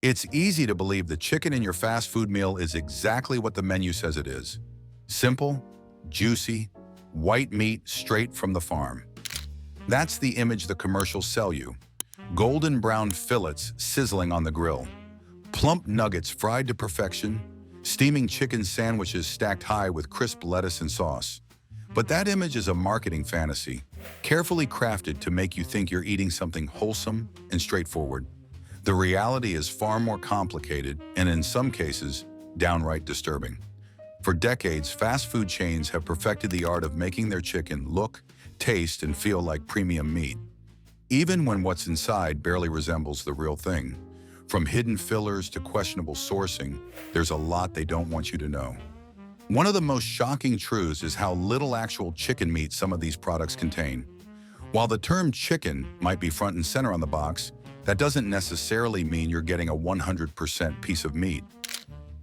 It's easy to believe the chicken in your fast food meal is exactly what the menu says it is. Simple, juicy, white meat straight from the farm. That's the image the commercials sell you. Golden brown fillets sizzling on the grill. Plump nuggets fried to perfection. Steaming chicken sandwiches stacked high with crisp lettuce and sauce. But that image is a marketing fantasy, carefully crafted to make you think you're eating something wholesome and straightforward. The reality is far more complicated and, in some cases, downright disturbing. For decades, fast food chains have perfected the art of making their chicken look, taste, and feel like premium meat, even when what's inside barely resembles the real thing. From hidden fillers to questionable sourcing, there's a lot they don't want you to know. One of the most shocking truths is how little actual chicken meat some of these products contain. While the term chicken might be front and center on the box, that doesn't necessarily mean you're getting a 100% piece of meat.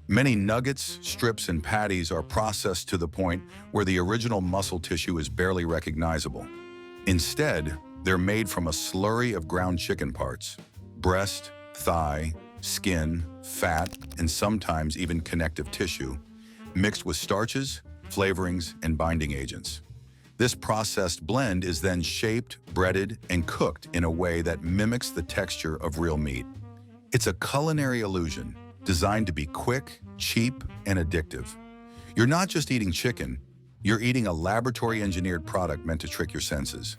Many nuggets, strips, and patties are processed to the point where the original muscle tissue is barely recognizable. Instead, they're made from a slurry of ground chicken parts: breast, thigh, skin, fat, and sometimes even connective tissue, mixed with starches, flavorings, and binding agents. This processed blend is then shaped, breaded, and cooked in a way that mimics the texture of real meat. It's a culinary illusion designed to be quick, cheap, and addictive. You're not just eating chicken, you're eating a laboratory-engineered product meant to trick your senses.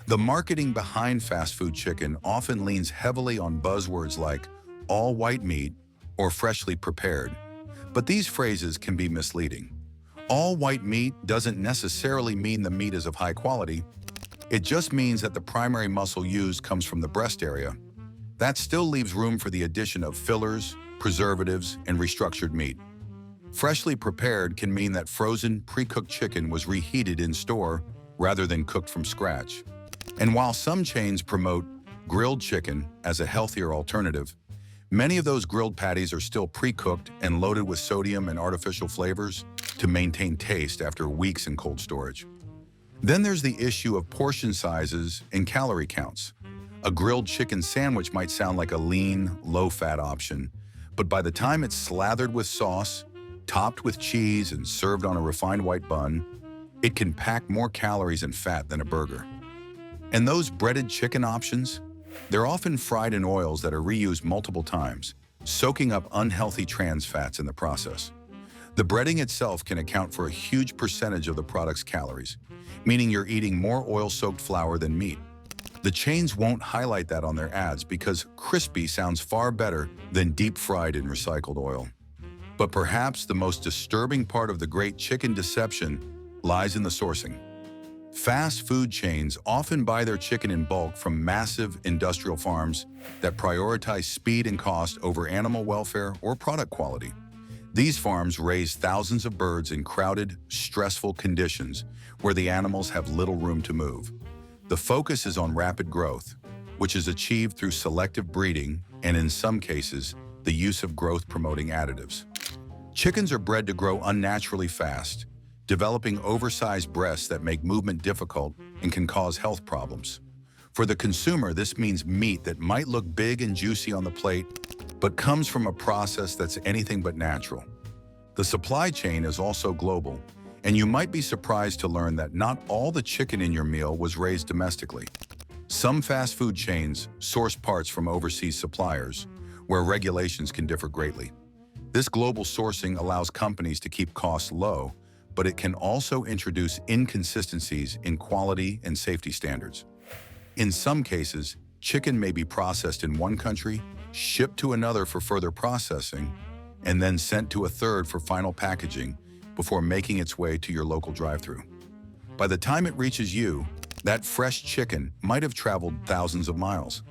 The marketing behind fast food chicken often leans heavily on buzzwords like all white meat or freshly prepared, but these phrases can be misleading. All white meat doesn't necessarily mean the meat is of high quality. It just means that the primary muscle used comes from the breast area. That still leaves room for the addition of fillers, preservatives, and restructured meat. Freshly prepared can mean that frozen, pre-cooked chicken was reheated in store rather than cooked from scratch. And while some chains promote grilled chicken as a healthier alternative, many of those grilled patties are still pre-cooked and loaded with sodium and artificial flavors to maintain taste after weeks in cold storage. Then there's the issue of portion sizes and calorie counts. A grilled chicken sandwich might sound like a lean, low-fat option, but by the time it's slathered with sauce, topped with cheese, and served on a refined white bun, it can pack more calories and fat than a burger. And those breaded chicken options? They're often fried in oils that are reused multiple times, soaking up unhealthy trans fats in the process. The breading itself can account for a huge percentage of the product's calories, meaning you're eating more oil-soaked flour than meat. The chains won't highlight that on their ads because crispy sounds far better than deep-fried in recycled oil. But perhaps the most disturbing part of the great chicken deception lies in the sourcing. Fast food chains often buy their chicken in bulk from massive industrial farms that prioritize speed and cost over animal welfare or product quality. These farms raise thousands of birds in crowded, stressful conditions where the animals have little room to move. The focus is on rapid growth, which is achieved through selective breeding and, in some cases, the use of growth-promoting additives. Chickens are bred to grow unnaturally fast, developing oversized breasts that make movement difficult and can cause health problems. For the consumer, this means meat that might look big and juicy on the plate, but comes from a process that's anything but natural. The supply chain is also global, and you might be surprised to learn that not all the chicken in your meal was raised domestically. Some fast food chains source parts from overseas suppliers, where regulations can differ greatly. This global sourcing allows companies to keep costs low, but it can also introduce inconsistencies in quality and safety standards. In some cases, chicken may be processed in one country, shipped to another for further processing, and then sent to a third for final packaging before making its way to your local drive-thru. By the time it reaches you, that fresh chicken might have traveled thousands of miles.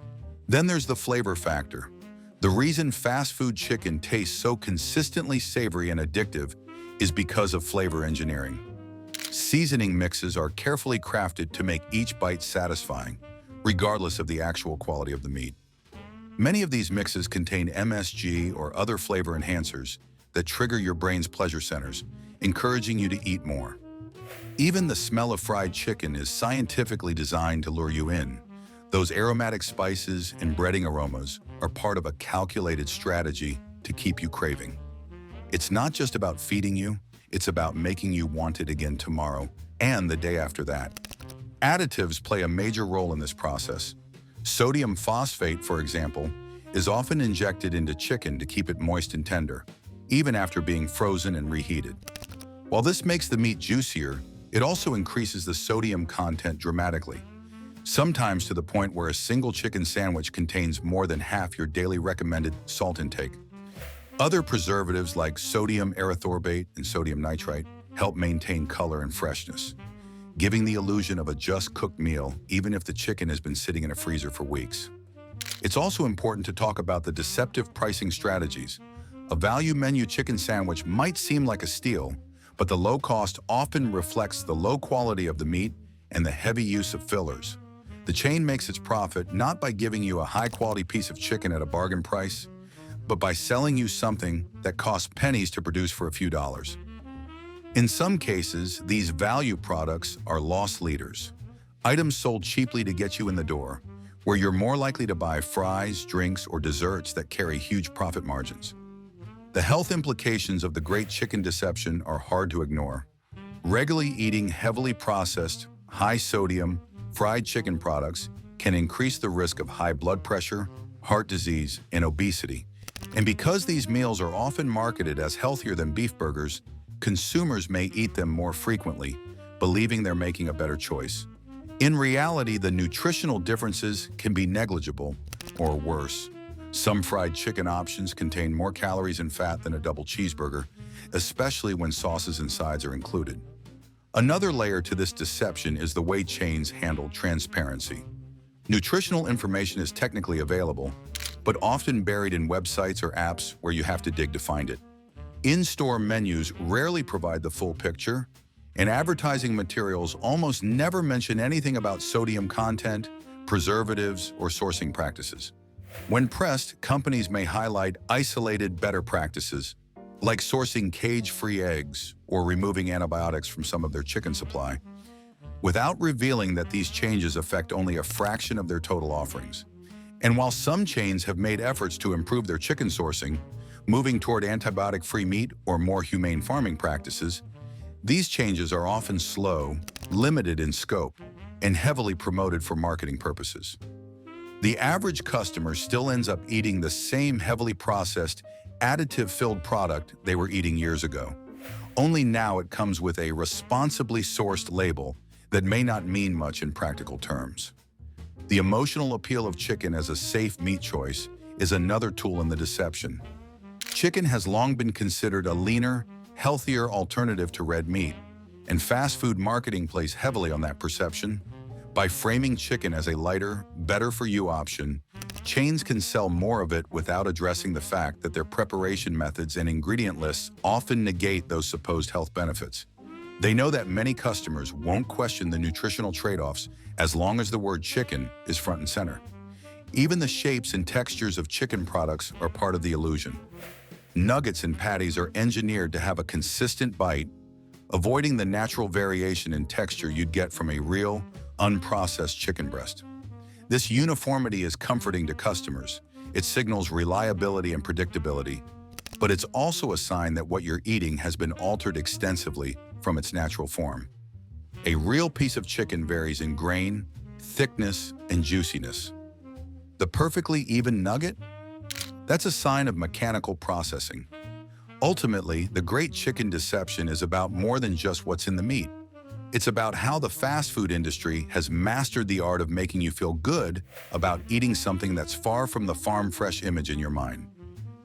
Then there's the flavor factor. The reason fast food chicken tastes so consistently savory and addictive is because of flavor engineering. Seasoning mixes are carefully crafted to make each bite satisfying, regardless of the actual quality of the meat. Many of these mixes contain MSG or other flavor enhancers that trigger your brain's pleasure centers, encouraging you to eat more. Even the smell of fried chicken is scientifically designed to lure you in. Those aromatic spices and breading aromas are part of a calculated strategy to keep you craving. It's not just about feeding you, it's about making you want it again tomorrow and the day after that. Additives play a major role in this process. Sodium phosphate, for example, is often injected into chicken to keep it moist and tender, even after being frozen and reheated. While this makes the meat juicier, it also increases the sodium content dramatically, sometimes to the point where a single chicken sandwich contains more than half your daily recommended salt intake. Other preservatives like sodium erythorbate and sodium nitrite help maintain color and freshness, giving the illusion of a just-cooked meal even if the chicken has been sitting in a freezer for weeks. It's also important to talk about the deceptive pricing strategies. A value menu chicken sandwich might seem like a steal, but the low cost often reflects the low quality of the meat and the heavy use of fillers. The chain makes its profit not by giving you a high-quality piece of chicken at a bargain price, but by selling you something that costs pennies to produce for a few dollars. In some cases, these value products are loss leaders, items sold cheaply to get you in the door, where you're more likely to buy fries, drinks, or desserts that carry huge profit margins. The health implications of the great chicken deception are hard to ignore. Regularly eating heavily processed, high-sodium, fried chicken products can increase the risk of high blood pressure, heart disease, and obesity. And because these meals are often marketed as healthier than beef burgers, consumers may eat them more frequently, believing they're making a better choice. In reality, the nutritional differences can be negligible or worse. Some fried chicken options contain more calories and fat than a double cheeseburger, especially when sauces and sides are included. Another layer to this deception is the way chains handle transparency. Nutritional information is technically available, but often buried in websites or apps where you have to dig to find it. In-store menus rarely provide the full picture, and advertising materials almost never mention anything about sodium content, preservatives, or sourcing practices. When pressed, companies may highlight isolated better practices, like sourcing cage-free eggs or removing antibiotics from some of their chicken supply, without revealing that these changes affect only a fraction of their total offerings. And while some chains have made efforts to improve their chicken sourcing, moving toward antibiotic-free meat or more humane farming practices, these changes are often slow, limited in scope, and heavily promoted for marketing purposes. The average customer still ends up eating the same heavily processed, additive-filled product they were eating years ago. Only now it comes with a responsibly sourced label that may not mean much in practical terms. The emotional appeal of chicken as a safe meat choice is another tool in the deception. Chicken has long been considered a leaner, healthier alternative to red meat, and fast food marketing plays heavily on that perception. By framing chicken as a lighter, better-for-you option, chains can sell more of it without addressing the fact that their preparation methods and ingredient lists often negate those supposed health benefits. They know that many customers won't question the nutritional trade-offs as long as the word chicken is front and center. Even the shapes and textures of chicken products are part of the illusion. Nuggets and patties are engineered to have a consistent bite, avoiding the natural variation in texture you'd get from a real, unprocessed chicken breast. This uniformity is comforting to customers. It signals reliability and predictability, but it's also a sign that what you're eating has been altered extensively from its natural form. A real piece of chicken varies in grain, thickness, and juiciness. The perfectly even nugget? That's a sign of mechanical processing. Ultimately, the great chicken deception is about more than just what's in the meat. It's about how the fast food industry has mastered the art of making you feel good about eating something that's far from the farm-fresh image in your mind.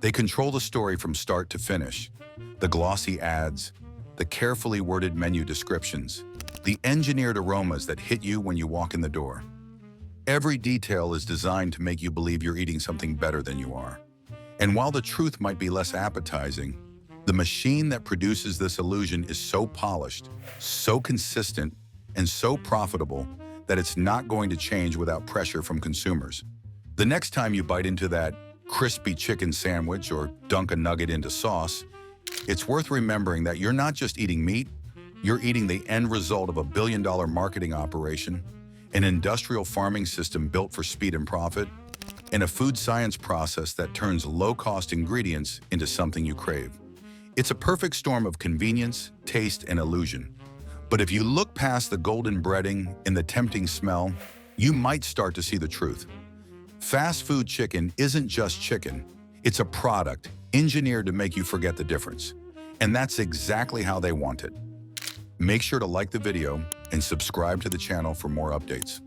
They control the story from start to finish. The glossy ads, the carefully worded menu descriptions, the engineered aromas that hit you when you walk in the door. Every detail is designed to make you believe you're eating something better than you are. And while the truth might be less appetizing, the machine that produces this illusion is so polished, so consistent, and so profitable that it's not going to change without pressure from consumers. The next time you bite into that crispy chicken sandwich or dunk a nugget into sauce, it's worth remembering that you're not just eating meat, you're eating the end result of a billion-dollar marketing operation, an industrial farming system built for speed and profit, and a food science process that turns low-cost ingredients into something you crave. It's a perfect storm of convenience, taste, and illusion. But if you look past the golden breading and the tempting smell, you might start to see the truth. Fast food chicken isn't just chicken. It's a product engineered to make you forget the difference. And that's exactly how they want it. Make sure to like the video and subscribe to the channel for more updates.